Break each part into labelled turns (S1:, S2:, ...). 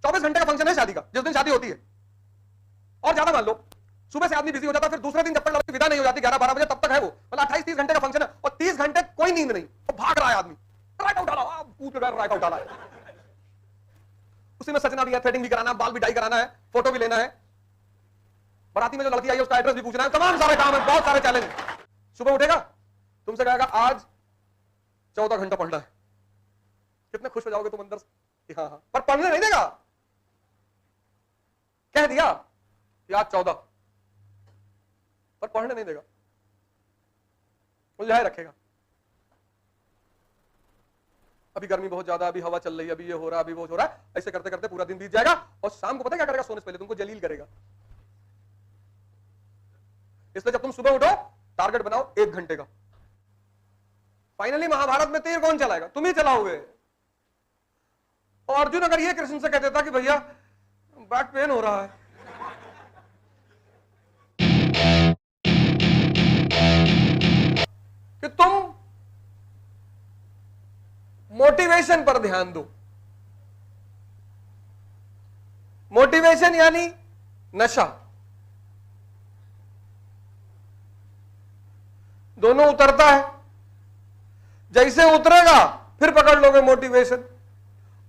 S1: 24 घंटे का फंक्शन है शादी का, जिस दिन शादी होती है। और ज्यादा मान लो, सुबह से आदमी बिजी हो जाता है, फिर दूसरे दिन जब तक लड़की विदा नहीं हो जाती 11-12 बजे, तब तक है वो, मतलब 28-30 घंटे का फंक्शन है, और 30 घंटे कोई नींद नहीं, तो भाग रहा है आदमी, रायका उठा रहा, कूद कर रायका उठा रहा है। उसी में सजना भी है, थ्रेडिंग भी कराना है, बाल भी डाई कराना है, फोटो भी लेना है, बराती में जो लड़की आई है उसका एड्रेस भी पूछना है, तमाम सारे काम है, बहुत सारे चैलेंज। सुबह उठेगा, तुमसे कहेगा आज 14 घंटा पढ़ना है। कितने खुश हो जाओगे तुम अंदर से, हाँ हाँ, पर पढ़ने नहीं देगा। कह दिया कि आज 14, पर पढ़ने नहीं देगा, उलझाए रखेगा। अभी गर्मी बहुत ज्यादा, अभी हवा चल रही है, अभी ये हो रहा है, अभी वो हो रहा है, ऐसे करते करते पूरा दिन बीत जाएगा, और शाम को पता क्या करेगा, सोने से पहले तुमको जलील करेगा। इसलिए जब तुम सुबह उठो, टारगेट बनाओ 1 घंटे का। फाइनली महाभारत में तीर कौन चलाएगा? तुम ही चलाओगे। और अर्जुन अगर ये कृष्ण से कह देता कि भैया बैक पेन हो रहा है, कि तुम मोटिवेशन पर ध्यान दो। मोटिवेशन यानी नशा, दोनों उतरता है। जैसे उतरेगा फिर पकड़ लोगे मोटिवेशन,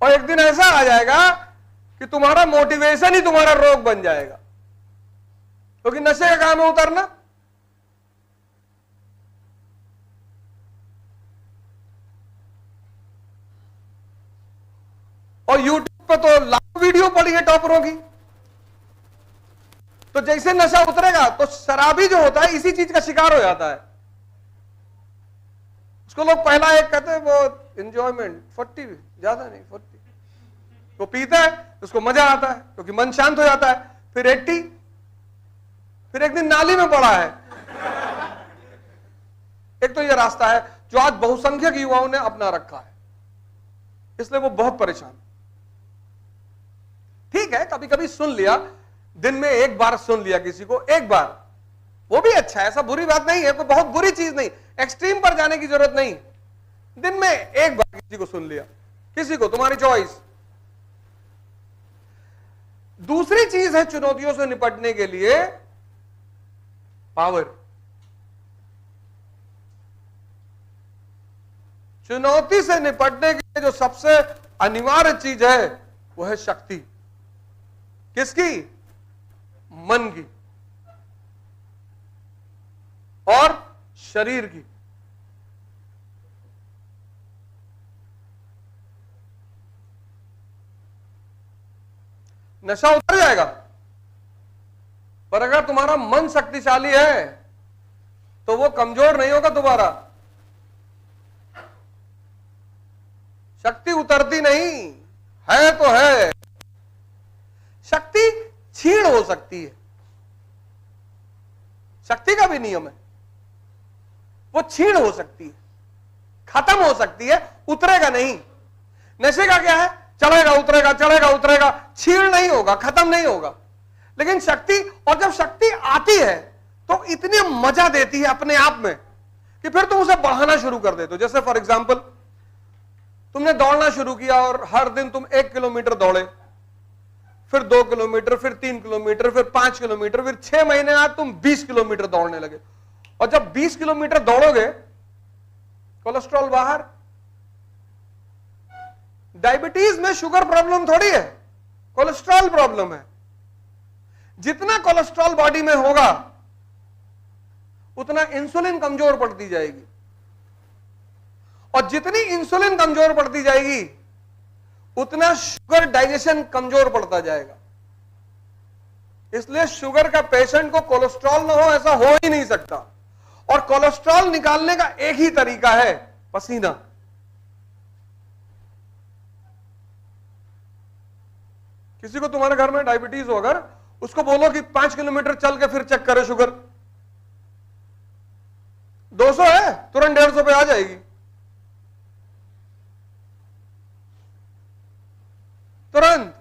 S1: और एक दिन ऐसा आ जाएगा कि तुम्हारा मोटिवेशन ही तुम्हारा रोग बन जाएगा, क्योंकि नशे का काम है उतरना। और YouTube पे तो लाखों वीडियो पड़ी है टॉपरों की। तो जैसे नशा उतरेगा तो शराबी जो होता है इसी चीज का शिकार हो जाता है। उसको लोग पहला एक कहते हैं वो एंजॉयमेंट, 40 ज्यादा नहीं 40, वो पीता है उसको मजा आता है क्योंकि मन शांत हो जाता है, फिर 80, फिर एक दिन नाली में पड़ा है। एक तो ये रास्ता है जो आज बहुसंख्यक युवाओं ने अपना रखा है, इसलिए वो बहुत परेशान। ठीक है, कभी कभी सुन लिया, दिन में एक बार सुन लिया किसी को, एक बार, वो भी अच्छा है, ऐसा बुरी बात नहीं है, कोई बहुत बुरी चीज नहीं, एक्सट्रीम पर जाने की जरूरत नहीं। दिन में एक बार किसी को सुन लिया, किसी को, तुम्हारी चॉइस। दूसरी चीज है चुनौतियों से निपटने के लिए पावर। चुनौती से निपटने के लिए जो सबसे अनिवार्य चीज है वो है शक्ति। किसकी? मन की और शरीर की। नशा उतर जाएगा, पर अगर तुम्हारा मन शक्तिशाली है तो वो कमजोर नहीं होगा दोबारा। शक्ति उतरती नहीं है, तो है। शक्ति क्षीण हो सकती है, शक्ति का भी नियम है, वो क्षीण हो सकती है, खत्म हो सकती है, उतरेगा नहीं। नशे का क्या है? चलेगा उतरेगा, चलेगा उतरेगा, क्षीण नहीं होगा, खत्म नहीं होगा। लेकिन शक्ति, और जब शक्ति आती है तो इतनी मजा देती है अपने आप में कि फिर तुम उसे बढ़ाना शुरू कर देते हो। जैसे फॉर एग्जांपल, तुमने दौड़ना शुरू किया और हर दिन तुम 1 किलोमीटर दौड़े, फिर 2 किलोमीटर, फिर 3 किलोमीटर, फिर 5 किलोमीटर, फिर 6 महीने बाद तुम 20 किलोमीटर दौड़ने लगे। और जब 20 किलोमीटर दौड़ोगे, कोलेस्ट्रॉल बाहर। डायबिटीज में शुगर प्रॉब्लम थोड़ी है, कोलेस्ट्रॉल प्रॉब्लम है। जितना कोलेस्ट्रॉल बॉडी में होगा उतना इंसुलिन कमजोर पड़ती जाएगी, और जितनी इंसुलिन कमजोर पड़ती जाएगी उतना शुगर डाइजेशन कमजोर पड़ता जाएगा। इसलिए शुगर का पेशेंट को कोलेस्ट्रॉल ना हो ऐसा हो ही नहीं सकता। और कोलेस्ट्रॉल निकालने का एक ही तरीका है, पसीना। किसी को तुम्हारे घर में डायबिटीज हो, अगर उसको बोलो कि 5 किलोमीटर चल के फिर चेक करे शुगर, 200 है, तुरंत 150 पे आ जाएगी। तुरंत।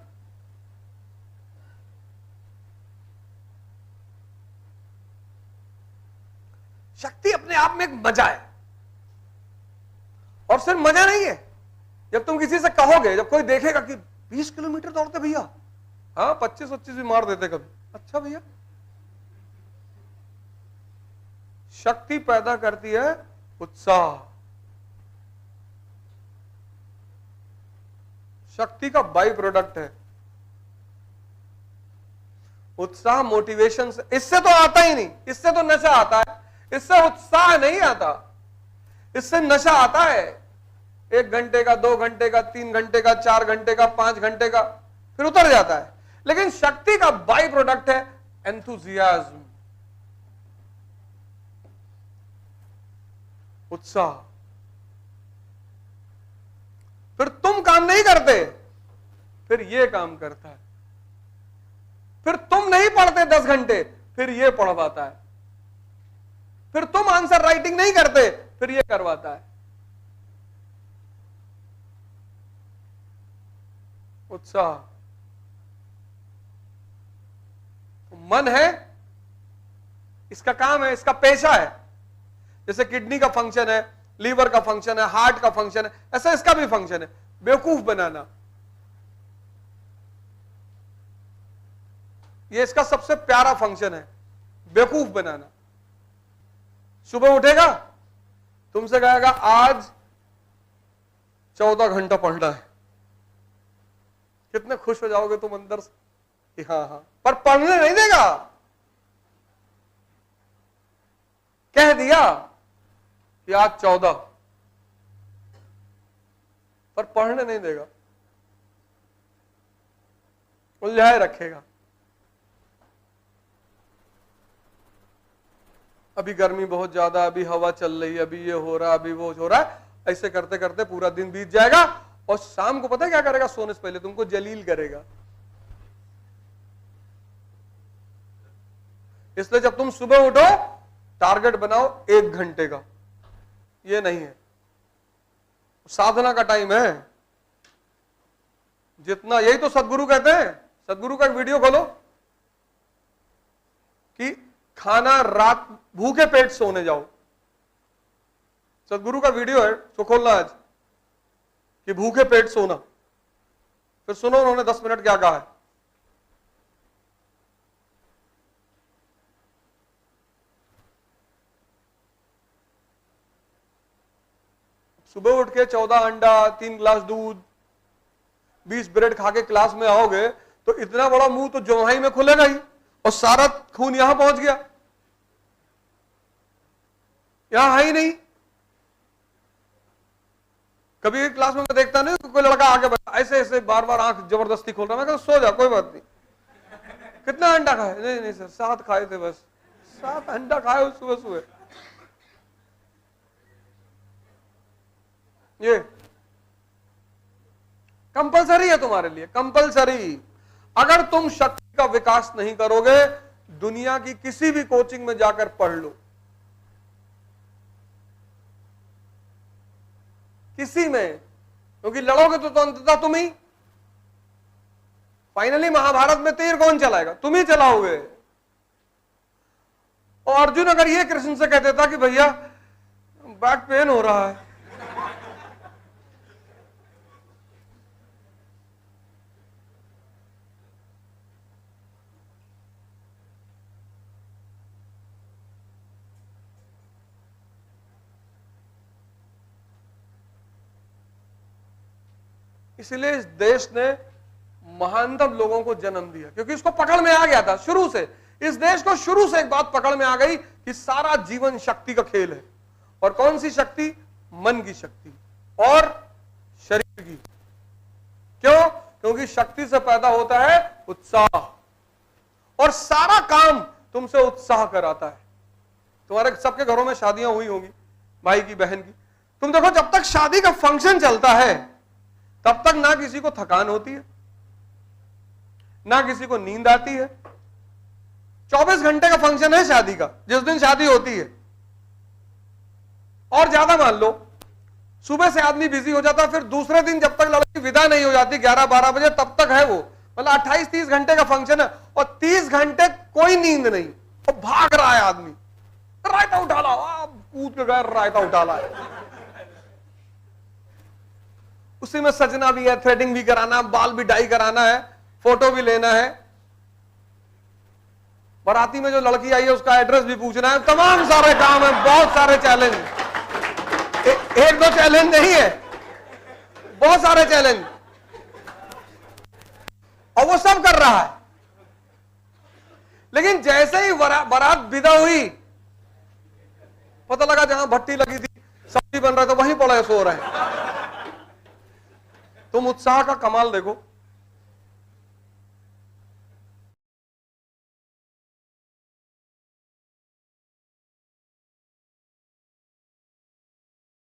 S1: शक्ति अपने आप में एक मजा है, और सिर्फ मजा नहीं है। जब तुम किसी से कहोगे, जब कोई देखेगा कि 20 किलोमीटर दौड़ते भैया? हाँ, 25-25 भी मार देते कभी। अच्छा भैया, शक्ति पैदा करती है उत्साह। शक्ति का बाई प्रोडक्ट है उत्साह, मोटिवेशन से। इससे तो आता ही नहीं, इससे तो नशा आता है, इससे उत्साह नहीं आता। इससे नशा आता है 1 घंटे का, 2 घंटे का, 3 घंटे का, 4 घंटे का, 5 घंटे का, फिर उतर जाता है। लेकिन शक्ति का बाई प्रोडक्ट है एंथुजियाज्म, उत्साह। फिर तुम काम नहीं करते, फिर ये काम करता है। फिर तुम नहीं पढ़ते 10 घंटे, फिर ये पढ़वाता है। फिर तुम आंसर राइटिंग नहीं करते, फिर ये करवाता है। उत्साह। तो मन है, इसका काम है, इसका पेशा है। जैसे किडनी का फंक्शन है, लीवर का फंक्शन है, हार्ट का फंक्शन है, ऐसा इसका भी फंक्शन है, बेवकूफ बनाना। ये इसका सबसे प्यारा फंक्शन है, बेवकूफ बनाना। सुबह उठेगा, तुमसे कहेगा आज 14 घंटा पढ़ना है। कितने खुश हो जाओगे तुम अंदर से, हाँ हाँ, पर पढ़ने नहीं देगा। कह दिया कि आज 14, पर पढ़ने नहीं देगा, उलझाए रखेगा। अभी गर्मी बहुत ज्यादा, अभी हवा चल रही है, अभी ये हो रहा, अभी वो हो रहा है। ऐसे करते करते पूरा दिन बीत जाएगा और शाम को पता है क्या करेगा? सोने से पहले तुमको जलील करेगा। इसलिए जब तुम सुबह उठो, टारगेट बनाओ 1 घंटे का। ये नहीं है, साधना का टाइम है जितना। यही तो सदगुरु कहते हैं। सदगुरु का एक वीडियो खोलो कि खाना रात भूखे पेट सोने जाओ। सदगुरु का वीडियो है, तो खोलना आज कि भूखे पेट सोना। फिर सुनो उन्होंने 10 मिनट क्या कहा है। सुबह उठ के 14 अंडा, 3 गिलास दूध, 20 ब्रेड खा के क्लास में आओगे तो इतना बड़ा मुंह तो जवाही में खुलेगा ही, और सारा खून यहां पहुंच गया, यहां है ही नहीं। कभी क्लास में मैं देखता नहीं, कोई लड़का आगे बैठा ऐसे ऐसे बार बार आंख जबरदस्ती खोल रहा। मैं कहता सो जा, कोई बात नहीं। कितना अंडा खाए? नहीं नहीं सर, 7 खाए थे बस। 7 अंडा खाए सुबह सुबह। ये कंपलसरी है तुम्हारे लिए, कंपलसरी। अगर तुम शक्ति का विकास नहीं करोगे, दुनिया की किसी भी कोचिंग में जाकर पढ़ लो, किसी में, क्योंकि लड़ोगे तो अंततः तुम ही। फाइनली महाभारत में तीर कौन चलाएगा? तुम ही चलाओगे। और अर्जुन अगर ये कृष्ण से कह देता कि भैया बैक पेन हो रहा है, इसलिए इस देश ने महानतम लोगों को जन्म दिया, क्योंकि इसको पकड़ में आ गया था शुरू से। इस देश को शुरू से एक बात पकड़ में आ गई कि सारा जीवन शक्ति का खेल है। और कौन सी शक्ति? मन की शक्ति और शरीर की। क्यों? क्योंकि शक्ति से पैदा होता है उत्साह, और सारा काम तुमसे उत्साह कराता है। तुम्हारे सबके घरों में शादियां हुई होंगी, भाई की, बहन की। तुम देखो, जब तक शादी का फंक्शन चलता है तब तक ना किसी को थकान होती है, ना किसी को नींद आती है। 24 घंटे का फंक्शन है शादी का, जिस दिन शादी होती है। और ज्यादा मान लो, सुबह से आदमी बिजी हो जाता है, फिर दूसरे दिन जब तक लड़की विदा नहीं हो जाती 11-12 बजे, तब तक है वो। मतलब 28-30 घंटे का फंक्शन है, और 30 घंटे कोई नींद नहीं, और भाग रहा है आदमी। रायता उठा ला, कूद के गए, रायता उठा ला। उसी में सजना भी है, थ्रेडिंग भी कराना, बाल भी डाई कराना है, फोटो भी लेना है, बाराती में जो लड़की आई है उसका एड्रेस भी पूछना है, तमाम सारे काम है, बहुत सारे चैलेंज। एक दो चैलेंज नहीं है, बहुत सारे चैलेंज, और वो सब कर रहा है। लेकिन जैसे ही बारात विदा हुई, पता लगा जहां भट्टी लगी थी सब्जी बन रहा था वहीं पड़े सो रहे हैं। तुम उत्साह का कमाल देखो।